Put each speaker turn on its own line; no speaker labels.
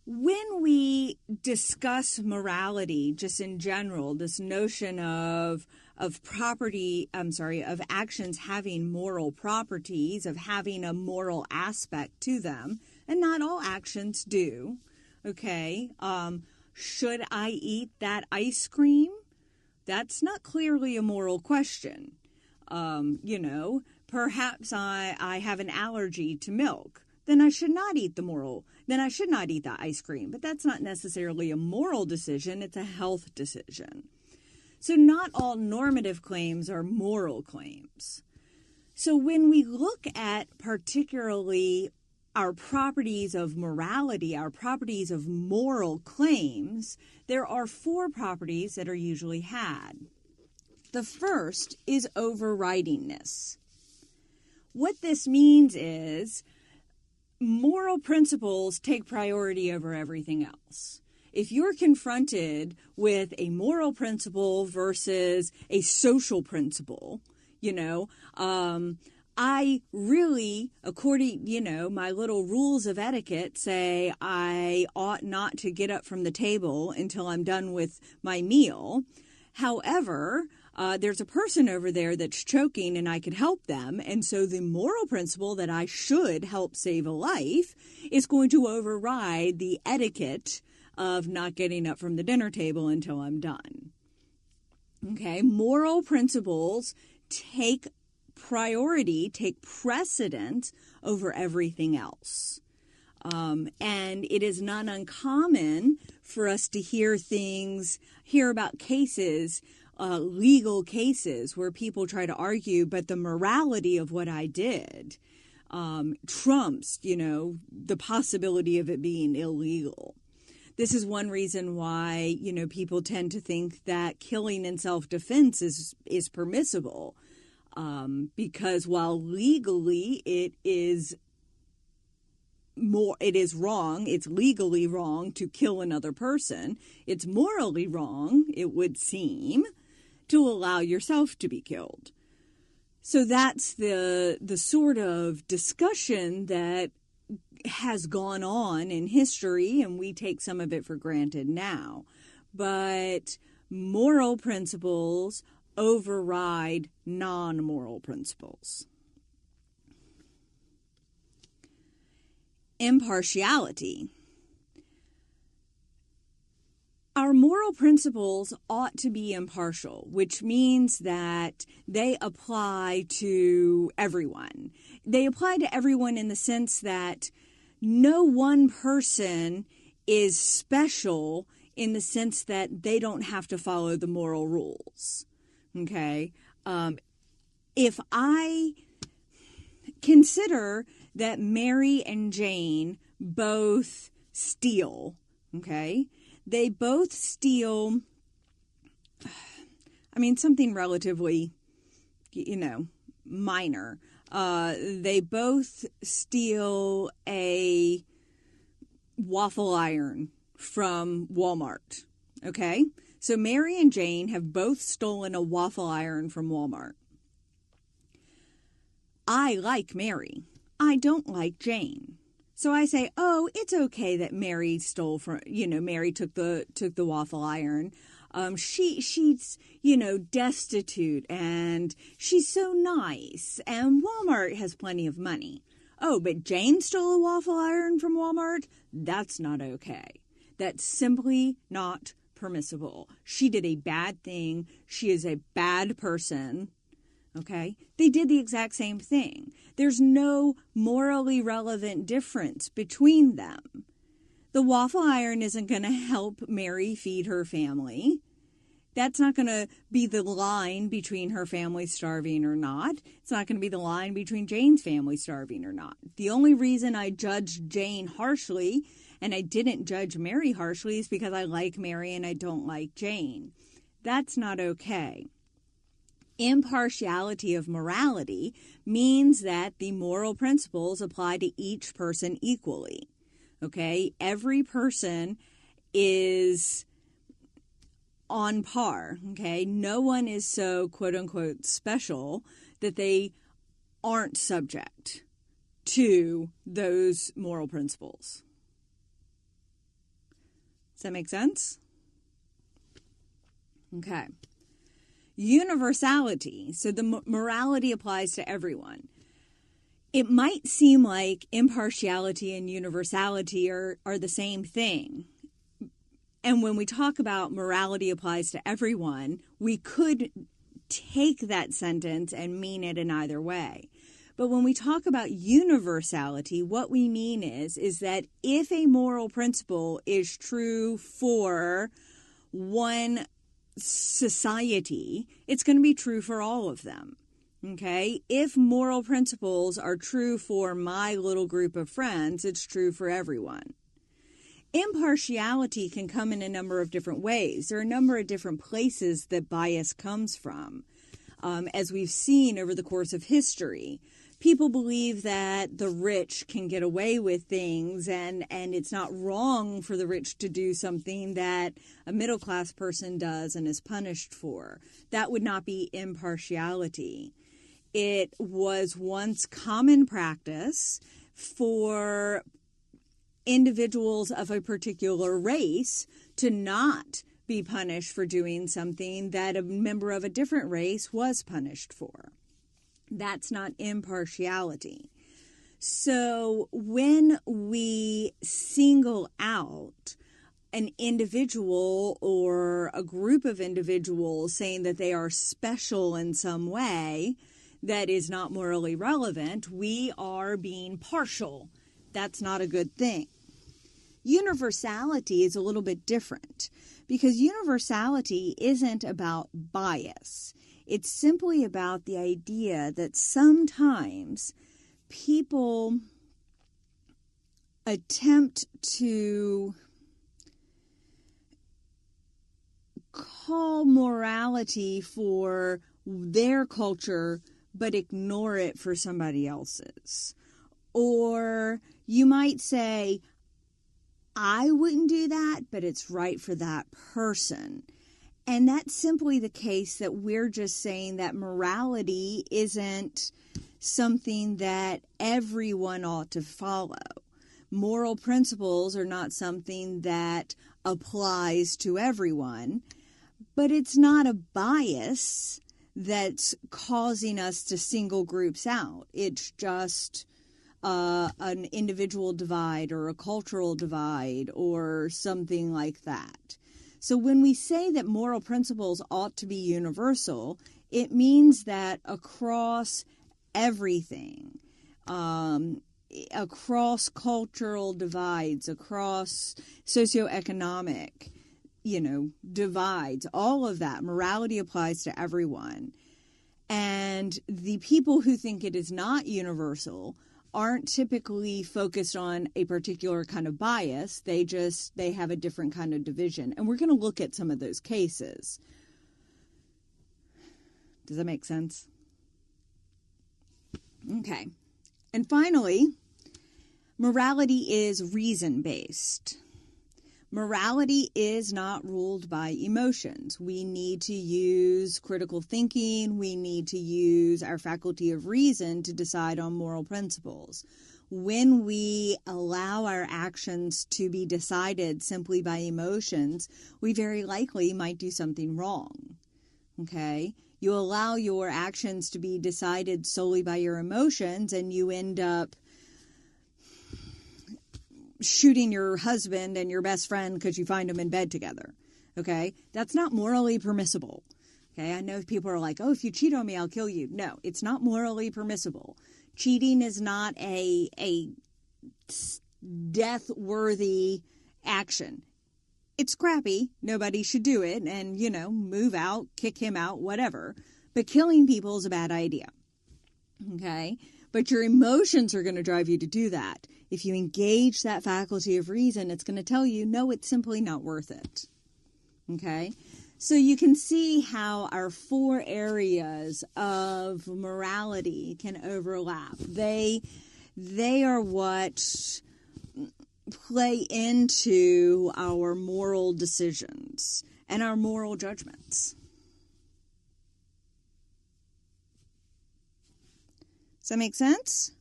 When we discuss morality, just in general, this notion of of actions having moral properties, of having a moral aspect to them, and not all actions do. Okay, should I eat that ice cream? That's not clearly a moral question. Perhaps I have an allergy to milk. Then I should not eat the ice cream. But that's not necessarily a moral decision. It's a health decision. So not all normative claims are moral claims. So when we look at particularly our properties of morality, our properties of moral claims, there are 4 properties that are usually had. The first is overridingness. What this means is moral principles take priority over everything else. If you're confronted with a moral principle versus a social principle, I really, according, my little rules of etiquette say I ought not to get up from the table until I'm done with my meal. However, there's a person over there that's choking and I could help them. And so the moral principle that I should help save a life is going to override the etiquette of not getting up from the dinner table until I'm done. Okay, moral principles take precedence over everything else. And it is not uncommon for us to hear about cases, legal cases where people try to argue, but the morality of what I did trumps, the possibility of it being illegal. This is one reason why, people tend to think that killing in self-defense is permissible. Because while legally it is wrong, it's legally wrong to kill another person, it's morally wrong, it would seem, to allow yourself to be killed. So that's the sort of discussion that has gone on in history, and we take some of it for granted now. But moral principles override non-moral principles. Impartiality. Our moral principles ought to be impartial, which means that they apply to everyone. They apply to everyone in the sense that no one person is special in the sense that they don't have to follow the moral rules. Okay? If I consider that Mary and Jane both steal, okay? They both steal, something relatively, minor. They both steal a waffle iron from Walmart, okay? So Mary and Jane have both stolen a waffle iron from Walmart. I like Mary. I don't like Jane. So I say, oh, it's okay that Mary stole from, Mary took the waffle iron. She's, destitute and she's so nice and Walmart has plenty of money. Oh, but Jane stole a waffle iron from Walmart? That's not okay. That's simply not permissible. She did a bad thing. She is a bad person. Okay? They did the exact same thing. There's no morally relevant difference between them. The waffle iron isn't going to help Mary feed her family. That's not going to be the line between her family starving or not. It's not going to be the line between Jane's family starving or not. The only reason I judged Jane harshly and I didn't judge Mary harshly is because I like Mary and I don't like Jane. That's not okay. Impartiality of morality means that the moral principles apply to each person equally. Okay? Every person is on par. Okay? No one is so quote unquote special that they aren't subject to those moral principles. Does that make sense? Okay. Universality. So the morality applies to everyone. It might seem like impartiality and universality are the same thing. And when we talk about morality applies to everyone, we could take that sentence and mean it in either way. But when we talk about universality, what we mean is that if a moral principle is true for one society, it's going to be true for all of them. Okay? If moral principles are true for my little group of friends, it's true for everyone. Impartiality can come in a number of different ways. There are a number of different places that bias comes from. As we've seen over the course of history, people believe that the rich can get away with things and it's not wrong for the rich to do something that a middle-class person does and is punished for. That would not be impartiality. It was once common practice for individuals of a particular race to not be punished for doing something that a member of a different race was punished for. That's not impartiality. So when we single out an individual or a group of individuals saying that they are special in some way that is not morally relevant, we are being partial. That's not a good thing. Universality is a little bit different because universality isn't about bias. It's simply about the idea that sometimes people attempt to call morality for their culture but ignore it for somebody else's. Or you might say, I wouldn't do that, but it's right for that person. And that's simply the case that we're just saying that morality isn't something that everyone ought to follow. Moral principles are not something that applies to everyone, but it's not a bias that's causing us to single groups out. It's just an individual divide or a cultural divide or something like that. So when we say that moral principles ought to be universal, it means that across everything, across cultural divides, across socioeconomic, divides, all of that, morality applies to everyone. And the people who think it is not universal aren't typically focused on a particular kind of bias. They have a different kind of division. And we're going to look at some of those cases. Does that make sense? Okay. And finally, morality is reason-based. Morality is not ruled by emotions. We need to use critical thinking. We need to use our faculty of reason to decide on moral principles. When we allow our actions to be decided simply by emotions, we very likely might do something wrong. Okay? You allow your actions to be decided solely by your emotions, and you end up shooting your husband and your best friend because you find them in bed together. Okay? That's not morally permissible. Okay? I know people are like, oh, if you cheat on me, I'll kill you. No, it's not morally permissible. Cheating is not a death-worthy action. It's crappy. Nobody should do it. And, move out, kick him out, whatever. But killing people is a bad idea. Okay? But your emotions are going to drive you to do that. If you engage that faculty of reason, it's going to tell you, no, it's simply not worth it. Okay? So you can see how our four areas of morality can overlap. They are what play into our moral decisions and our moral judgments. Does that make sense?